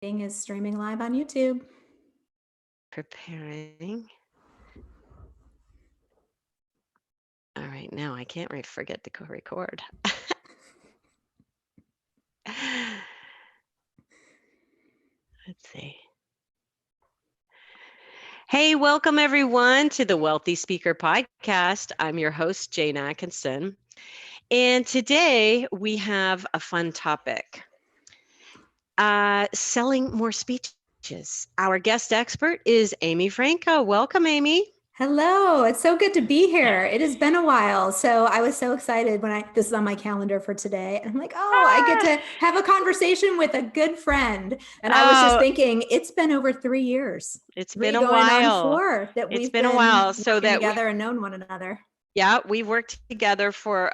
Is streaming live on YouTube. Preparing. All right, now I can't forget to record. Let's see. Hey, welcome everyone to the Wealthy Speaker Podcast. I'm your host, Jane Atkinson. And today we have a fun topic. Selling more speeches. Our guest expert is Amy Franko. Welcome, Amy. Hello, it's so good to be here. It has been a while. So I was so excited when this is on my calendar for today. And I'm like, oh, I get to have a conversation with a good friend. And I was just thinking, it's been over 3 years. It's Three been a going on while. 4 that It's we've been a been while. So working that together and known one another. Yeah, we worked together for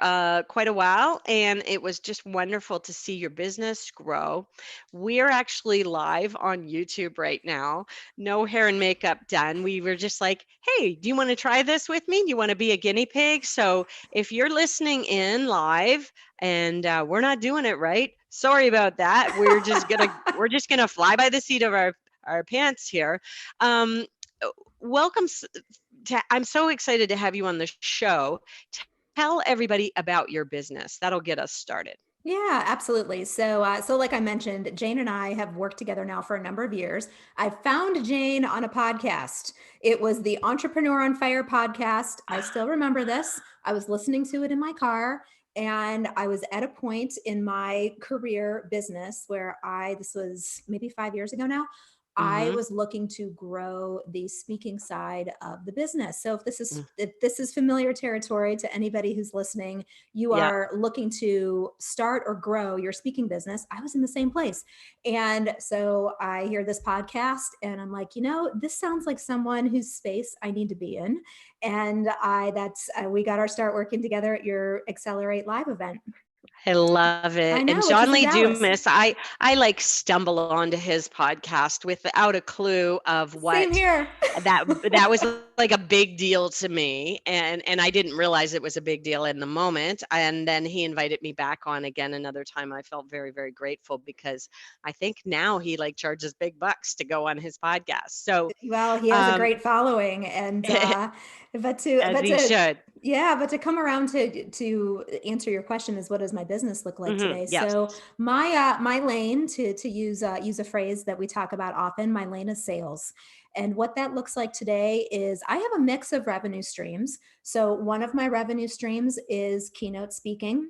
quite a while, and it was just wonderful to see your business grow. We're actually live on YouTube right now, no hair and makeup done. We were just like, hey, do you want to try this with me? Do you want to be a guinea pig? So if you're listening in live and we're not doing it right, sorry about that. We're just gonna fly by the seat of our pants here. Welcome. I'm so excited to have you on the show. Tell everybody about your business. That'll get us started. Yeah, absolutely. So like I mentioned, Jane and I have worked together now for a number of years. I found Jane on a podcast. It was the Entrepreneur on Fire podcast. I still remember this. I was listening to it in my car, and I was at a point in my career business where this was maybe 5 years ago now. I was looking to grow the speaking side of the business. So if this is familiar territory to anybody who's listening, you Yeah. are looking to start or grow your speaking business. I was in the same place. And so I hear this podcast and I'm like, this sounds like someone whose space I need to be in. And we got our start working together at your Accelerate Live event. I love it. I And know, which John was in Lee Dallas. Dumas, I like stumble onto his podcast without a clue of Same what here. that was like a big deal to me, and I didn't realize it was a big deal in the moment. And then he invited me back on again another time. I felt very, very grateful because I think now he like charges big bucks to go on his podcast. So Well, he has a um great following, and but as he to should. yeah, but to come around to answer your question is, what does my business look like today? Yes. So my lane, to use a phrase that we talk about often, my lane is sales. And what that looks like today is I have a mix of revenue streams. So one of my revenue streams is keynote speaking,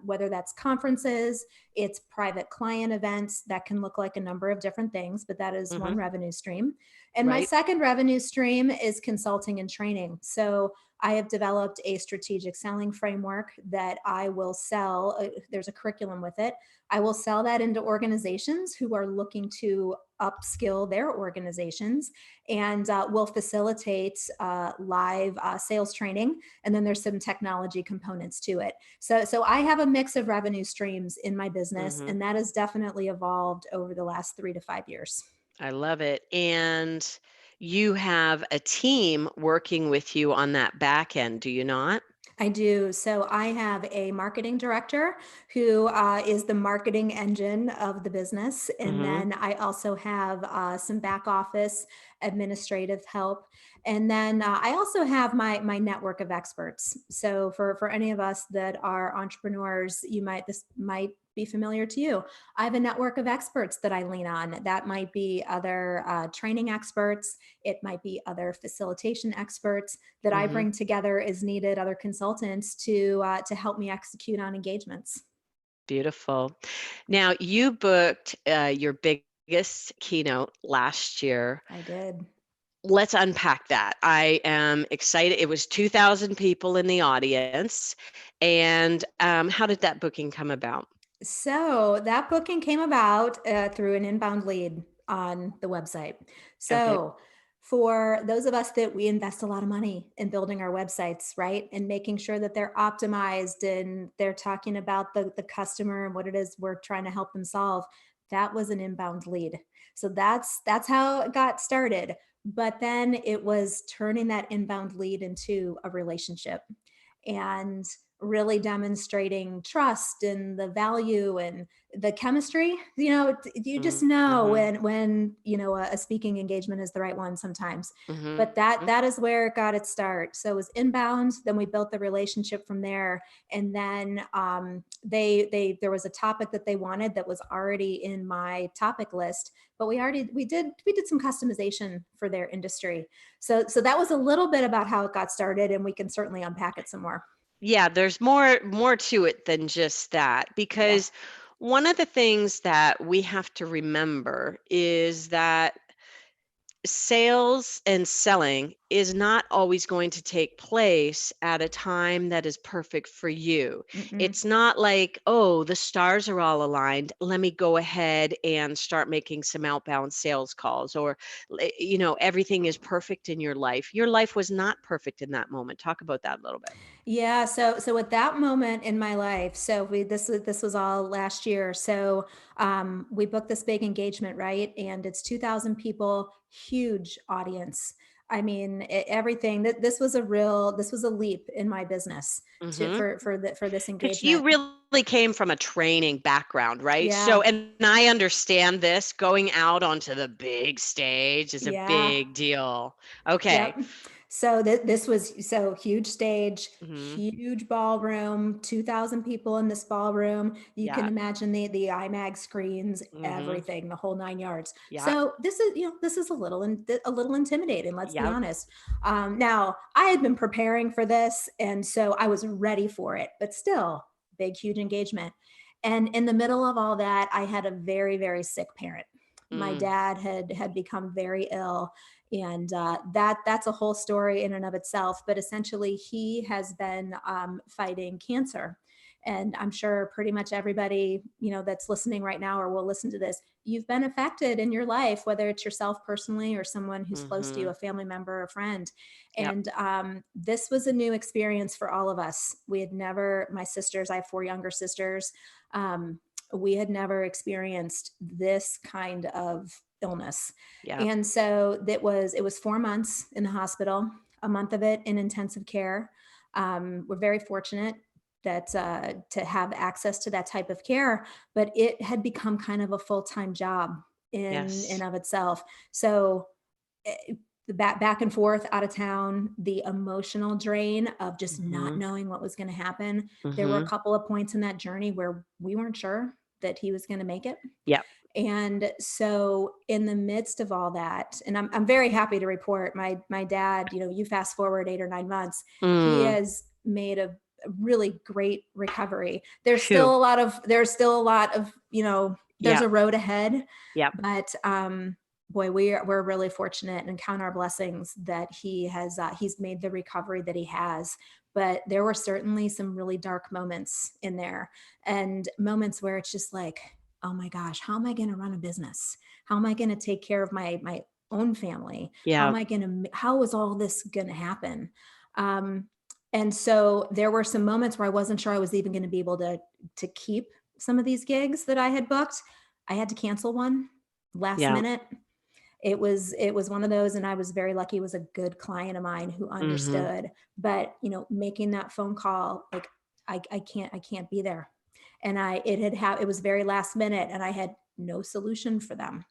whether that's conferences, it's private client events that can look like a number of different things, but that is one revenue stream. And my Right. second revenue stream is consulting and training. So I have developed a strategic selling framework that I will sell. There's a curriculum with it. I will sell that into organizations who are looking to upskill their organizations, and will facilitate live sales training. And then there's some technology components to it. So I have a mix of revenue streams in my business, and that has definitely evolved over the last 3 to 5 years. I love it. And you have a team working with you on that back end, do you not? I do. So I have a marketing director who is the marketing engine of the business. And then I also have some back office administrative help. And then I also have my network of experts. So for any of us that are entrepreneurs, this might be familiar to you. I have a network of experts that I lean on. That might be other training experts. It might be other facilitation experts that I bring together as needed, other consultants to help me execute on engagements. Beautiful. Now, you booked your biggest keynote last year. I did. Let's unpack that. I am excited. It was 2,000 people in the audience. And how did that booking come about? So that booking came about through an inbound lead on the website. Okay. So for those of us that we invest a lot of money in building our websites, right, and making sure that they're optimized and they're talking about the customer and what it is we're trying to help them solve, that was an inbound lead. So that's how it got started. But then it was turning that inbound lead into a relationship. And really demonstrating trust and the value and the chemistry. You just Mm, know mhm, when a speaking engagement is the right one sometimes. mhm. But that is where it got its start. So it was inbound, then we built the relationship from there. And then they there was a topic that they wanted that was already in my topic list, but we did some customization for their industry. So that was a little bit about how it got started, and we can certainly unpack it some more. Yeah, there's more to it than just that, Yeah. because one of the things that we have to remember is that sales and selling is not always going to take place at a time that is perfect for you. Mm-mm. It's not like, oh, the stars are all aligned. Let me go ahead and start making some outbound sales calls, or, everything is perfect in your life. Your life was not perfect in that moment. Talk about that a little bit. Yeah, so at that moment in my life, so this was all last year. So we booked this big engagement, right? And it's 2,000 people, huge audience. I mean, everything that this was a leap in my business to Hmm. for this Because you engagement. really came from a training background, right? So, Yeah, and I understand this, going out onto the big stage is a yeah. big deal. Okay. Yep. So this was so huge stage, Mhm. huge ballroom, 2,000 people in this ballroom. You can Yeah. imagine the IMAG screens, Mhm. everything, the whole 9 yards. Yeah. So this is a little intimidating. Let's be Yep. honest. Now I had been preparing for this, and so I was ready for it. But still, big, huge engagement. And in the middle of all that, I had a very, very sick parent. My Mm. dad had become very ill, and that's a whole story in and of itself. But essentially, he has been fighting cancer, and I'm sure pretty much everybody that's listening right now or will listen to this, you've been affected in your life, whether it's yourself personally or someone who's close to you, Mhm. a family member or a friend. Yep. And this was a new experience for all of us. We had never, my sisters, I have 4 younger sisters. Um, we had never experienced this kind of illness. Yep. And so it was 4 months in the hospital, a month of it in intensive care. We're very fortunate that to have access to that type of care, but it had become kind of a full-time job in Yes. and of itself. So the back and forth out of town, the emotional drain of just not Mhm. knowing what was going to happen. There were a Mhm. couple of points in that journey where we weren't sure that he was going to make it. Yep. And so in the midst of all that, and I'm very happy to report my dad, you fast forward 8 or 9 months, he Mm. has made a really great recovery. Phew. There's still a lot of, there's a Yep. road ahead, Yep. but boy, we're really fortunate and count our blessings that he's made the recovery that he has. But there were certainly some really dark moments in there, and moments where it's just like, oh my gosh, how am I going to run a business? How am I going to take care of my own family? Yep. How is all this going to happen? Um, and so there were some moments where I wasn't sure I was even going to be able to keep some of these gigs that I had booked. I had to cancel one last Yep. minute. It was one of those, and I was very lucky. It was a good client of mine who Mhm. understood. But making that phone call, like, I can't be there. And it was very last minute, and I had no solution for them.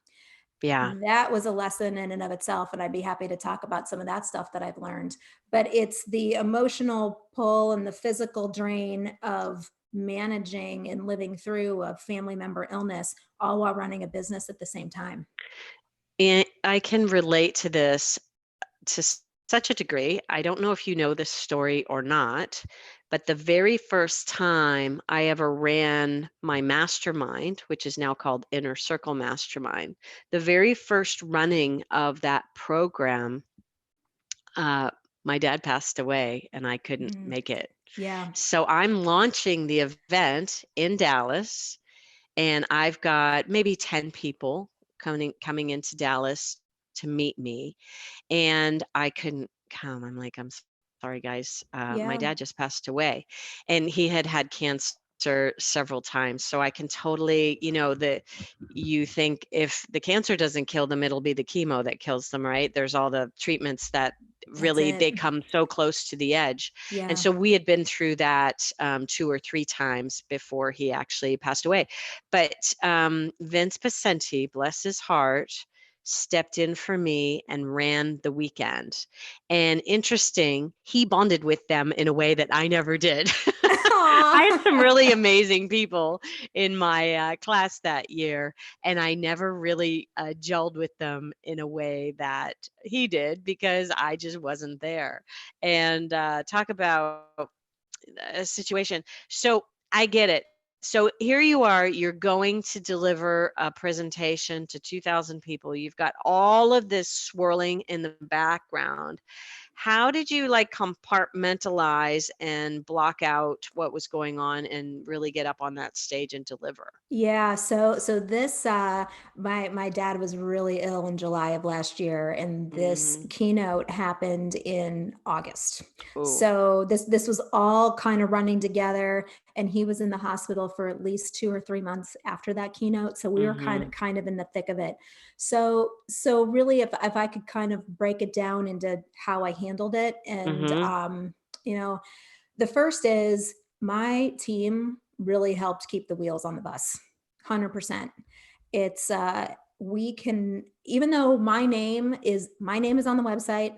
Yeah. That was a lesson in and of itself, and I'd be happy to talk about some of that stuff that I've learned. But it's the emotional pull and the physical drain of managing and living through a family member illness, all while running a business at the same time. And I can relate to this to such a degree. I don't know if you know this story or not, but the very first time I ever ran my mastermind, which is now called Inner Circle Mastermind, the very first running of that program, uh, my dad passed away and I couldn't Mm, make it. yeah. So I'm launching the event in Dallas, and I've got maybe 10 people coming into Dallas to meet me, and I couldn't come. I'm like, sorry, guys. My Yeah. dad just passed away, and he had had cancer several times. So I can totally, that you think if the cancer doesn't kill them, it'll be the chemo that kills them, right? There's all the treatments that That's really, it. they come so close to the edge. And Yeah. so we had been through that 2 or 3 times before he actually passed away. But Vince Pacenti, bless his heart, stepped in for me and ran the weekend. And interesting, he bonded with them in a way that I never did. I had some Aw. really amazing people in my class that year, and I never really gelled with them in a way that he did because I just wasn't there. And talk about a situation. So I get it. So here you are, you're going to deliver a presentation to 2,000 people. You've got all of this swirling in the background. How did you like compartmentalize and block out what was going on and really get up on that stage and deliver? Yeah, so this my dad was really ill in July of last year, and this Mhm. keynote happened in August. Oh. So this was all kind of running together, and he was in the hospital for at least 2 or 3 months after that keynote. So we were Mhm. kind of in the thick of it. So really, if I could kind of break it down into how I handled it, and Mhm. you know, the first is my team really helped keep the wheels on the bus. 100%. It's we can, even though my name is on the website,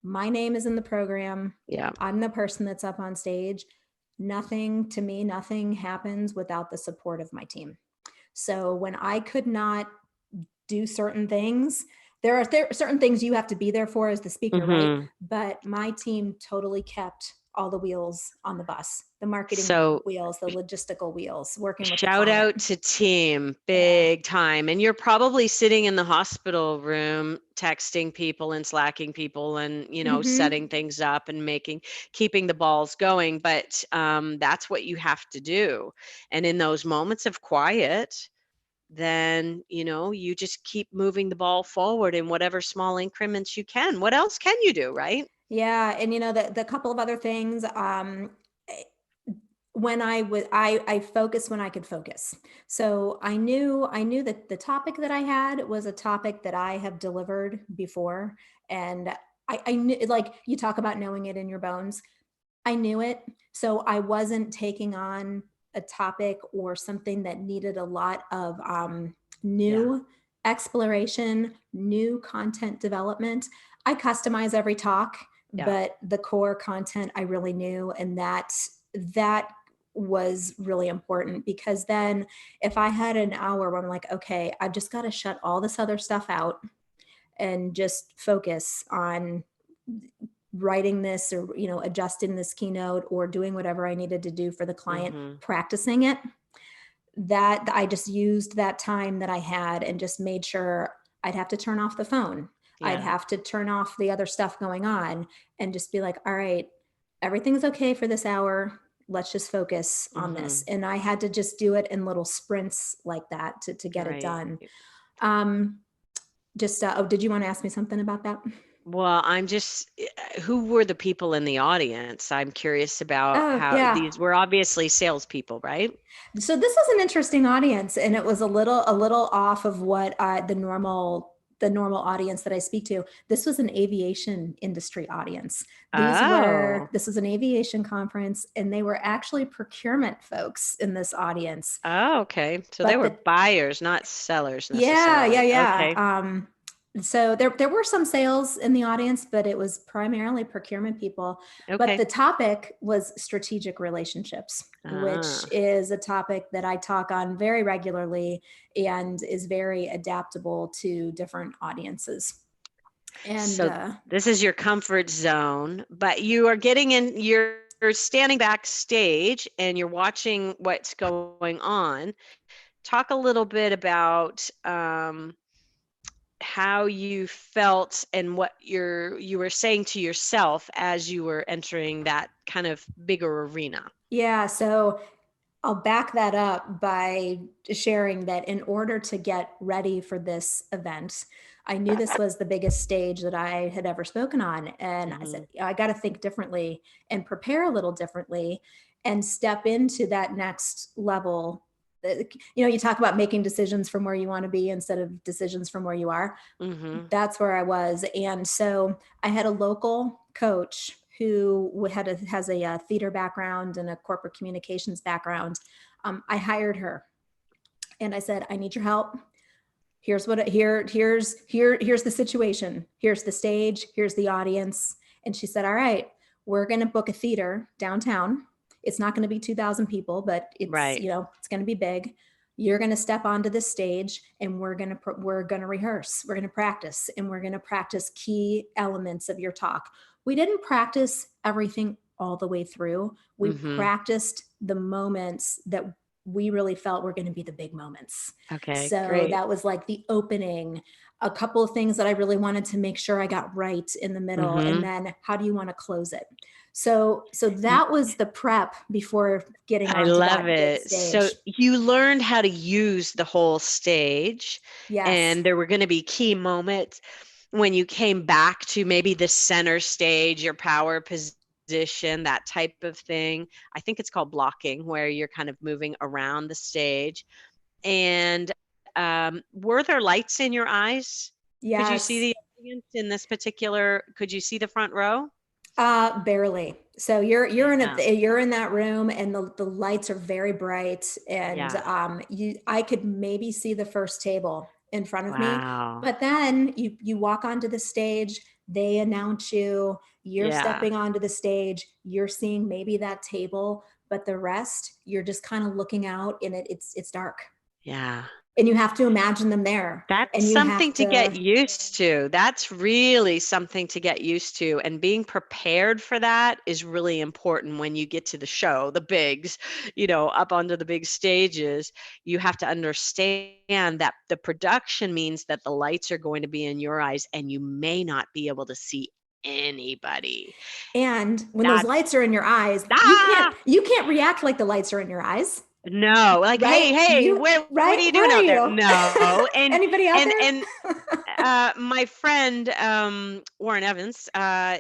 my name is in the program, Yeah. I'm the person that's up on stage. Nothing to me, nothing happens without the support of my team. So when I could not do certain things, there are certain things you have to be there for as the speaker, right? Mhm. But my team totally kept all the wheels on the bus, the marketing So wheels, the logistical wheels, working with the shout client. out to team, Yeah. big time. And you're probably sitting in the hospital room texting people and slacking people and, Hmm. setting things up and keeping the balls going. But that's what you have to do. And in those moments of quiet, then, you just keep moving the ball forward in whatever small increments you can. What else can you do, right? Yeah, and the couple of other things. Eh, when I focus when I could focus. So I knew that the topic that I had was a topic that I have delivered before, and I knew, like you talk about knowing it in your bones. I knew it. So I wasn't taking on a topic or something that needed a lot of Yeah. new exploration, new content development. I customize every talk, Yeah. but the core content I really knew. And that was really important, because then if I had an hour where I'm like, okay, I've just got to shut all this other stuff out and just focus on writing this, or adjusting this keynote, or doing whatever I needed to do for the client, Mhm. practicing it, that I just used that time that I had and just made sure I'd have to turn off the phone. I'd Yeah. have to turn off the other stuff going on and just be like, all right, everything's okay for this hour. Let's just focus on this. Mhm. And I had to just do it in little sprints like that to get it Right. done. Um, oh, did you want to ask me something about that? Well, who were the people in the audience? I'm curious about Oh, how yeah. these were obviously salespeople, right? So this was an interesting audience, and it was a little off of what the normal audience that I speak to. This was an aviation industry audience. Oh. This was an aviation conference, and they were actually procurement folks in this audience. Oh, okay. So they But were buyers, not sellers yeah, yeah, necessarily. yeah. Okay. So there were some sales in the audience, but it was primarily procurement people. But Okay. the topic was strategic relationships, which Ah. is a topic that I talk on very regularly and is very adaptable to different audiences. And So this is your comfort zone, but you are getting in, you're standing backstage and you're watching what's going on. Talk a little bit about how you felt and what you were saying to yourself as you were entering that kind of bigger arena. yeah, so I'll back that up by sharing that in order to get ready for this event, I knew this was the biggest stage that I had ever spoken on. And I said, Mhm. I got to think differently and prepare a little differently and step into that next level you talk about making decisions from where you want to be instead of decisions from where you are. Mhm. That's where I was. And so I had a local coach who has a theater background and a corporate communications background. I hired her and I said, I need your help. Here's the situation. Here's the stage. Here's the audience. And she said, all right, we're going to book a theater downtown. It's not going to be 2,000 people, but it's, Right. it's going to be big. You're going to step onto the stage and we're going to rehearse. We're going to practice, and we're going to practice key elements of your talk. We didn't practice everything all the way through. We Mhm. practiced the moments that we really felt were going to be the big moments. Okay, So great. that was like the opening, a couple of things that I really wanted to make sure I got right in the middle. And Mhm. then how do you want to close it? So that was the prep before getting I onto love that big it. So stage. you learned how to use the whole stage, Yes. and there were going to be key moments when you came back to maybe the center stage, your power position, that type of thing. I think it's called blocking, where you're kind of moving around the stage. And were there lights in your eyes? Could you see Yes. the audience in this particular? Could you see the front row? Barely. So Yeah. you're in that room, and the lights are very bright, and Yeah. I could maybe see the first table in front of me, Wow. but then you walk onto the stage, they announce you, you're Yeah. stepping onto the stage, you're seeing maybe that table, but the rest you're just kind of looking out, and it's dark, Yeah. and you have to imagine them there, That's and you have something to get to. used to. That's really something to get used to. And being prepared for that is really important when you get to the show, the bigs, up onto the big stages. You have to understand that the production means that the lights are going to be in your eyes and you may not be able to see anybody. And when those That's lights are in your eyes, ah you can't react like the lights are in your eyes, no, like, right? hey, what are you Where doing are out there? you? No. And Anybody out and there? and my friend Warren Evans,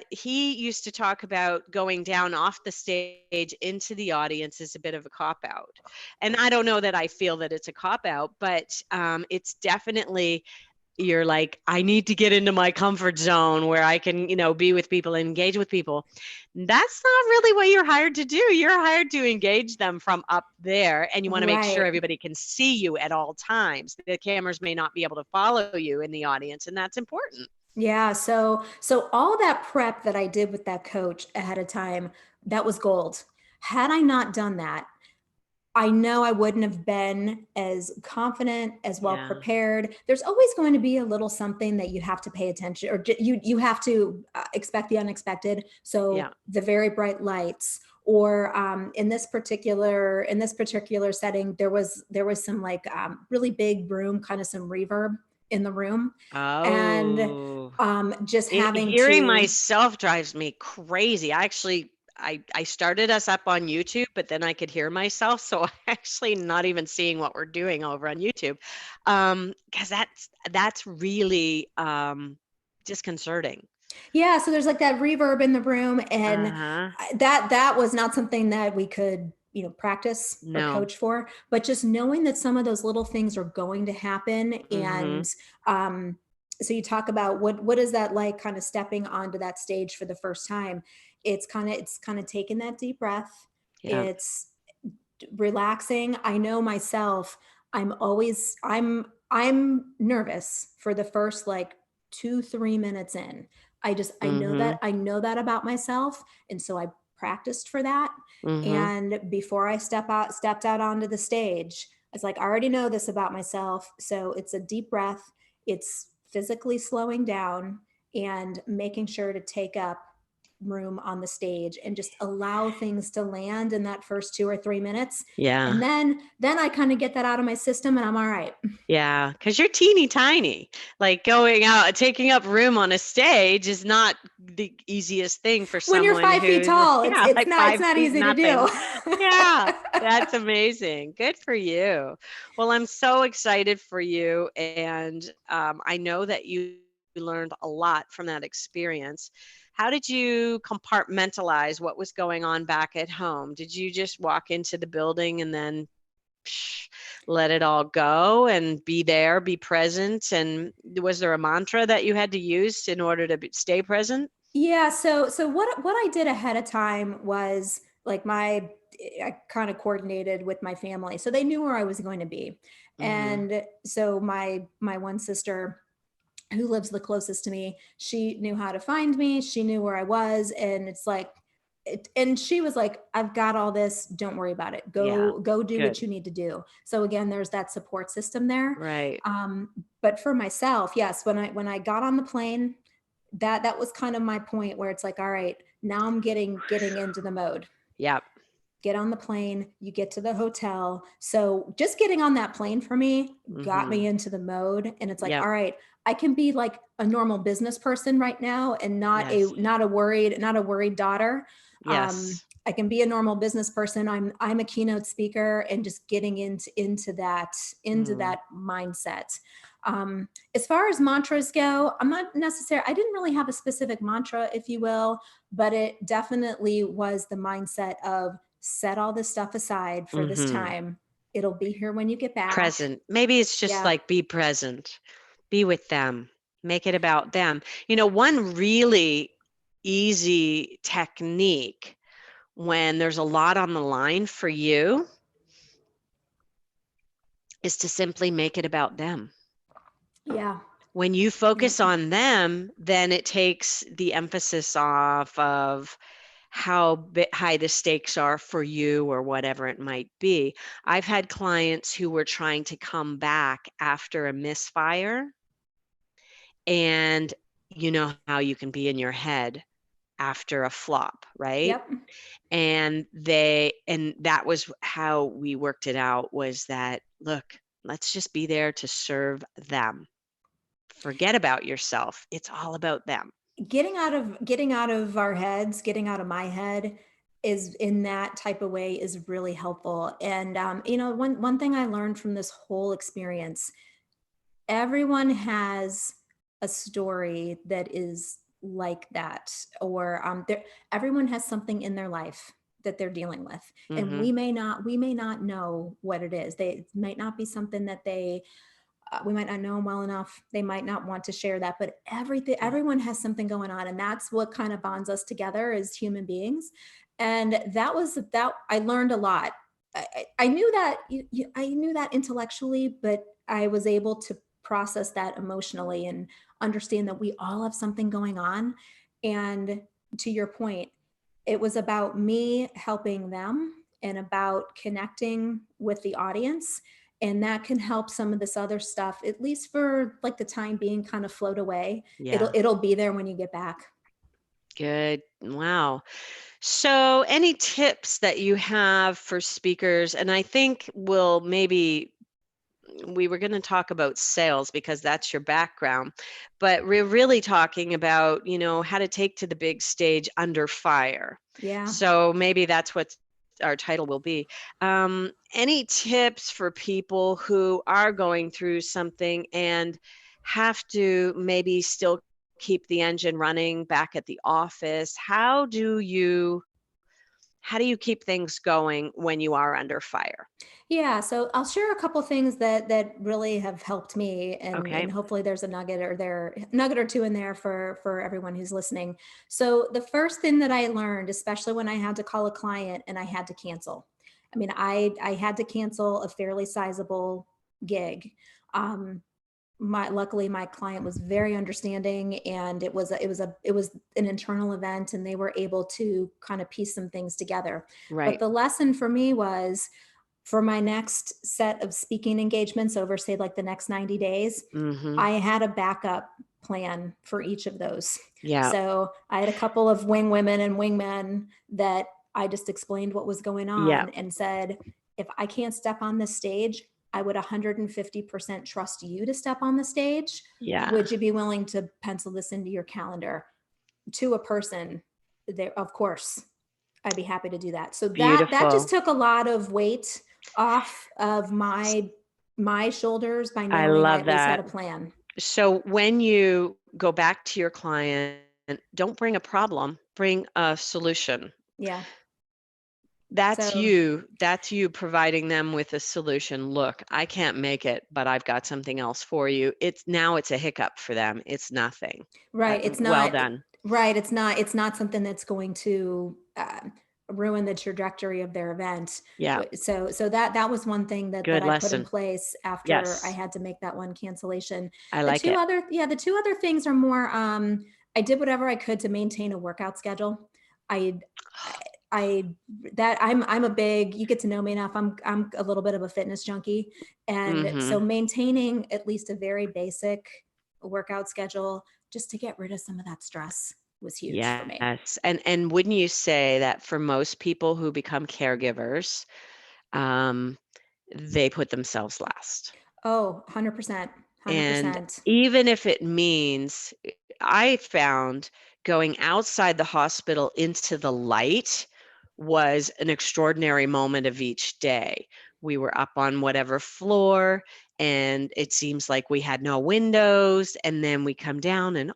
he used to talk about going down off the stage into the audience as a bit of a cop out. And I don't know that I feel that it's a cop out, but it's definitely you're like, I need to get into my comfort zone where I can, be with people and engage with people. That's not really what you're hired to do. You're hired to engage them from up there, and you want to make sure Right. everybody can see you at all times. The cameras may not be able to follow you in the audience, and that's important. Yeah. So all that prep that I did with that coach ahead of time, that was gold. Had I not done that, I know I wouldn't have been as confident, as well Yeah. prepared. There's always going to be a little something that you have to pay attention, or you have to expect the unexpected. So Yeah. the very bright lights, or in this particular setting, there was some like really big room, kind of some reverb in the room, and Oh. just having Hearing to. myself drives me crazy. I started us up on YouTube, but then I could hear myself, so I'm actually not even seeing what we're doing over on YouTube, because that's really disconcerting. Yeah, so there's like that reverb in the room, and Uh-huh. that was not something that we could, practice or No. coach for, but just knowing that some of those little things are going to happen. Mm-hmm. And um so you talk about what is that like, kind of stepping onto that stage for the first time. It's kind of taking that deep breath. Yeah. It's relaxing. I know myself, I'm nervous for the first like 2-3 minutes in. Mm-hmm. I know that about myself. And so I practiced for that. Mm-hmm. And before I stepped out onto the stage, I was like, I already know this about myself. So it's a deep breath. It's physically slowing down and making sure to take up room on the stage and just allow things to land in that first 2 or 3 minutes. And Yeah. then I kind of get that out of my system, and I'm all right. Yeah, because you're teeny tiny. Like going out, taking up room on a stage is not the easiest thing for When you're someone 5 feet who's, tall, it's yeah, it's like not it's five not feet easy to do. nothing. Yeah, that's amazing. Good for you. Well, I'm so excited for you. And I know that you learned a lot from that experience. How did you compartmentalize what was going on back at home? Did you just walk into the building and then let it all go and be there, be present. And was there a mantra that you had to use in order to stay present? Yeah, so what I did ahead of time was like I kind of coordinated with my family. So they knew where I was going to be. Mm-hmm. And so my one sister who lives the closest to me, she knew how to find me, she knew where I was, and it's like and she was like, I've got all this, don't worry about it, Yeah, go do good. what you need to do. So again, there's that support system there. Right. But for myself, yes, when I got on the plane, that was kind of my point where it's like, all right, now I'm getting into the mode. Yep. Get on the plane, you get to the hotel. So just getting on that plane for me got Mm-hmm. me into the mode. And it's like, Yep. all right, I can be like a normal business person right now and Yes. not a worried daughter. Yes. I can be a normal business person. I'm a keynote speaker and just getting into Mm. that mindset. As far as mantras go, I didn't really have a specific mantra, if you will, but it definitely was the mindset of set all this stuff aside for this Mm-hmm. time. It'll be here when you get back. Present. Maybe it's just Yeah. like be present, be with them, make it about them. One really easy technique when there's a lot on the line for you is to simply make it about them. Yeah. When you Yep. focus on them, then it takes the emphasis off of how high the stakes are for you or whatever it might be. I've had clients who were trying to come back after a misfire, and you know how you can be in your head after a flop, right? Yep. And that was how we worked it out, was that, look, let's just be there to serve them. Forget about yourself. It's all about them. Getting out of our heads, getting out of my head is in that type of way is really helpful. And one thing I learned from this whole experience, everyone has a story that is like that, or everyone has something in their life that they're dealing with, and Mhm. we may not know what it is. It might not be something that we might not know them well enough. They might not want to share that, but Yeah. everyone has something going on, and that's what kind of bonds us together as human beings. And that I learned a lot. I knew that I knew that intellectually, but I was able to process that emotionally and understand that we all have something going on. And to your point, it was about me helping them and about connecting with the audience, and that can help some of this other stuff, at least for like the time being, kind of float away. it'll Yeah. it'll be there when you get back. Good. Wow. So, any tips that you have for speakers? And I think we were going to talk about sales because that's your background, but we're really talking about, how to take to the big stage under fire. Yeah. So maybe that's what our title will be. Any tips for people who are going through something and have to maybe still keep the engine running back at the office? How do you keep things going when you are under fire? Yeah, so I'll share a couple things that really have helped me, and Okay. hopefully there's a nugget or two in there for everyone who's listening. So the first thing that I learned, especially when I had to call a client and I had to cancel. I mean, I had to cancel a fairly sizable gig. Um, luckily my client was very understanding, and it was an internal event, and they were able to kind of piece some things together. But Right. the lesson for me was, for my next set of speaking engagements over, say, like the next 90 days, Mhm. I had a backup plan for each of those. Yeah. So I had a couple of wing women and wingmen that I just explained what was going Yeah. on and said, if I can't step on this stage, I would 150% trust you to step on the stage. Yeah. Would you be willing to pencil this into your calendar? To a person, there, of course, I'd be happy to do that. So that just Beautiful. took a lot of weight off of my shoulders by I knowing I love at least had that. a plan. So when you go back to your client, don't bring a problem, bring a solution. Yeah. So That's you providing them with a solution. Look, I can't make it, but I've got something else for you. It's a hiccup for them. It's nothing. right, it's Well not done. right, it's not something that's going to, ruin the trajectory of their event. Yeah, So that was one thing that good I put in lesson. place after I Yes, had to make that one cancellation. I The like 2 it. other yeah, the 2 other things are more, I did whatever I could to maintain a workout schedule. I I that I'm a big you get to know me enough. I'm a little bit of a fitness junkie. And so Mhm. maintaining at least a very basic workout schedule just to get rid of some of that stress was huge for me. Yes, and wouldn't you say that for most people who become caregivers, um, they put themselves last? Oh, 100%, And 100%. even if it means I found going outside the hospital into the light was an extraordinary moment of each day. We were up on whatever floor, and it seems like we had no windows, and then we come down and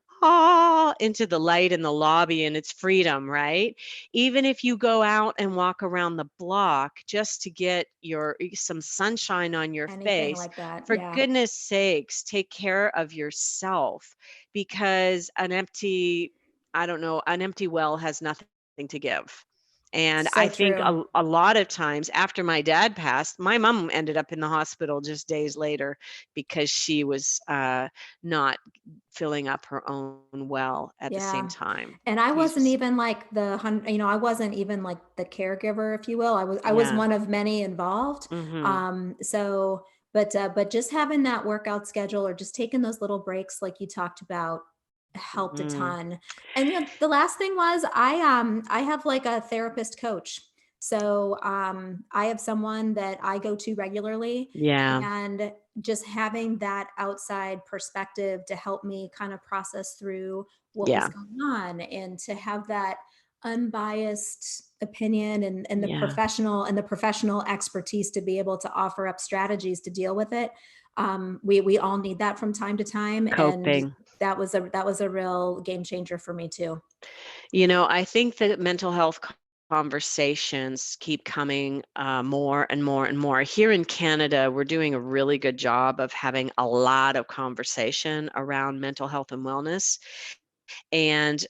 into the light in the lobby, and it's freedom, right? Even if you go out and walk around the block just to get your some sunshine on your Anything face, like that. for Yeah. goodness sakes, take care of yourself, because I don't know, an empty well has nothing to give. And I So think true. a lot of times after my dad passed, my mom ended up in the hospital just days later because she was not filling up her own well at the same Yeah. time. And I He's wasn't was, even like I wasn't even like the caregiver, if you will. I was yeah. one of many involved. Mhm. So but just having that workout schedule or just taking those little breaks like you talked about helped a Mhm. ton. And the last thing was I have like a therapist coach. So I have someone that I go to regularly, Yeah. and just having that outside perspective to help me kind of process through what was Yeah. going on and to have that unbiased opinion and Yeah. the professional expertise to be able to offer up strategies to deal with it. We all need that from time to time, and Coping. that was a real game changer for me too. I think that mental health conversations keep coming more and more and more. Here in Canada, we're doing a really good job of having a lot of conversation around mental health and wellness. And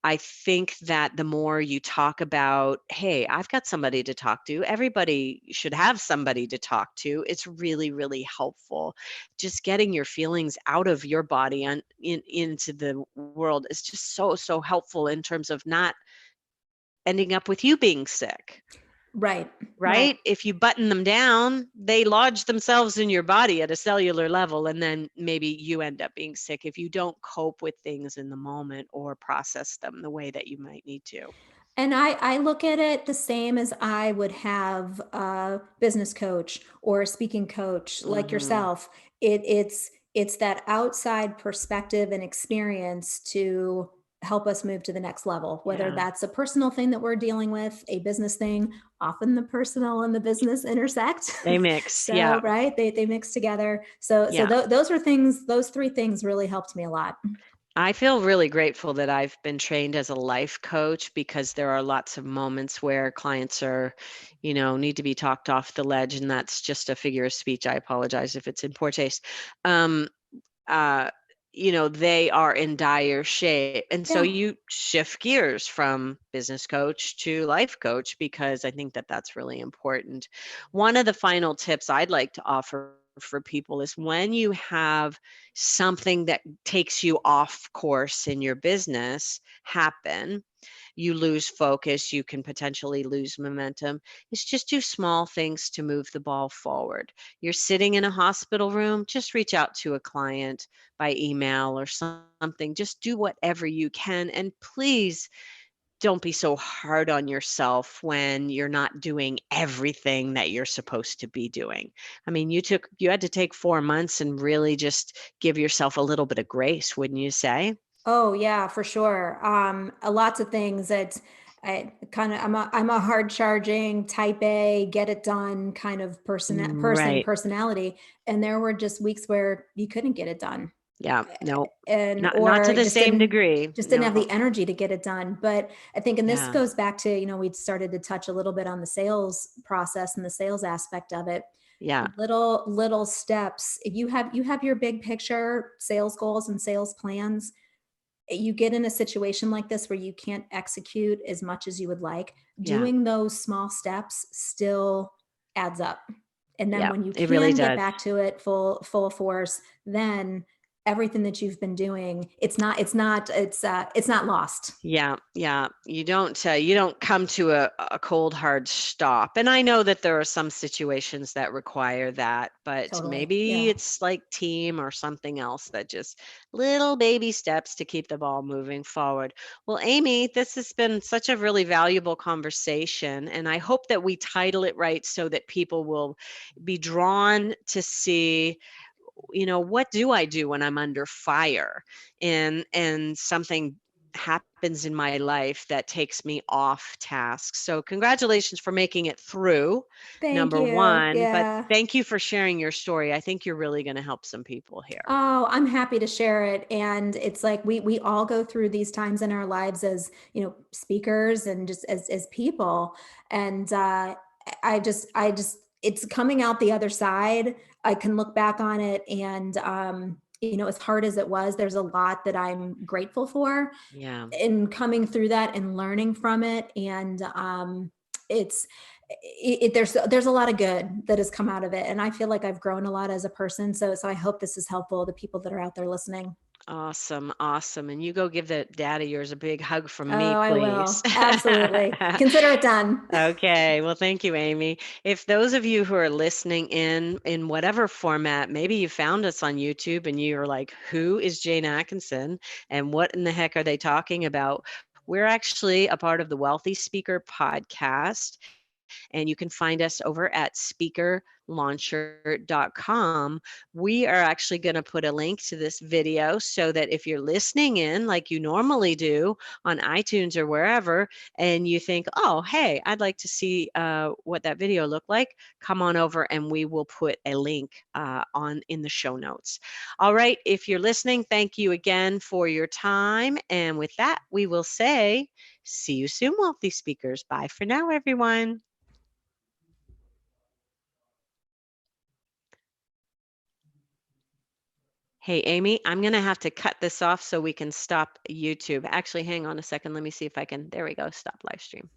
I think that the more you talk about, hey, I've got somebody to talk to, everybody should have somebody to talk to. It's really, really helpful. Just getting your feelings out of your body and into the world is just so, so helpful in terms of not ending up with you being sick. Right, right. Right? If you button them down, they lodge themselves in your body at a cellular level, and then maybe you end up being sick if you don't cope with things in the moment or process them the way that you might need to. And I look at it the same as I would have a business coach or a speaking coach like Mhm. yourself. It's that outside perspective and experience to help us move to the next level, whether Yeah. that's a personal thing that we're dealing with, a business thing. Often the personal and the business intersect. They mix. So Yeah. right, they mix together. So Yeah. those three things really helped me a lot. I feel really grateful that I've been trained as a life coach, because there are lots of moments where clients need to be talked off the ledge, and that's just a figure of speech. I apologize if it's in poor taste. Um, uh, they are in dire shape. And so Yeah. you shift gears from business coach to life coach, because I think that that's really important. One of the final tips I'd like to offer for people is when you have something that takes you off course in your business happen, you lose focus, you can potentially lose momentum. It's just do small things to move the ball forward. You're sitting in a hospital room, just reach out to a client by email or something. Just do whatever you can. And please don't be so hard on yourself when you're not doing everything that you're supposed to be doing. I mean, you had to take 4 months and really just give yourself a little bit of grace, wouldn't you say? Oh yeah, for sure. Lots of things that I'm a hard charging type A, get it done kind of Right. personality. And there were just weeks where you couldn't get it done. Yeah. Nope. and Not to or the same degree. just didn't have No. the energy to get it done. But I think, and this Yeah. goes back to, we started to touch a little bit on the sales process and the sales aspect of it. Yeah. Little steps. If you have your big picture sales goals and sales plans, you get in a situation like this where you can't execute as much as you would like, Yeah. doing those small steps still adds up. And then Yeah. when you It really can get does. back to it full force, then everything that you've been doing, it's not lost. Yeah, yeah. You don't come to a cold hard stop. And I know that there are some situations that require that, but Totally. maybe Yeah. it's like team or something else that just little baby steps to keep the ball moving forward. Well, Amy, this has been such a really valuable conversation, and I hope that we title it right so that people will be drawn to see, what do I do when I'm under fire and something happens in my life that takes me off task. So congratulations for making it through, Thank number you. one, but Yeah. thank you for sharing your story. I think you're really going to help some people here. Oh, I'm happy to share it. And it's like we all go through these times in our lives as, speakers and just as people. And I just it's coming out the other side. I can look back on it, and as hard as it was, there's a lot that I'm grateful for Yeah. in coming through that and learning from it. And it's there's a lot of good that has come out of it, and I feel like I've grown a lot as a person. So I hope this is helpful to people that are out there listening. Awesome. Awesome. And you go give that dad of yours a big hug from me, Oh, I please. will, absolutely consider it done. Okay. Well, thank you, Amy. If those of you who are listening in whatever format, maybe you found us on YouTube and you're like, who is Jane Atkinson and what in the heck are they talking about? We're actually a part of the Wealthy Speaker podcast, and you can find us over at speakerlauncher.com. We are actually going to put a link to this video so that if you're listening in like you normally do on iTunes or wherever, and you think, oh, hey, I'd like to see what that video looked like, come on over and we will put a link on in the show notes. All right, if you're listening, thank you again for your time. And with that, we will say, see you soon, wealthy speakers. Bye for now, everyone. Hey, Amy, I'm going to have to cut this off so we can stop YouTube. Actually, hang on a second. Let me see if I can. There we go. Stop live stream.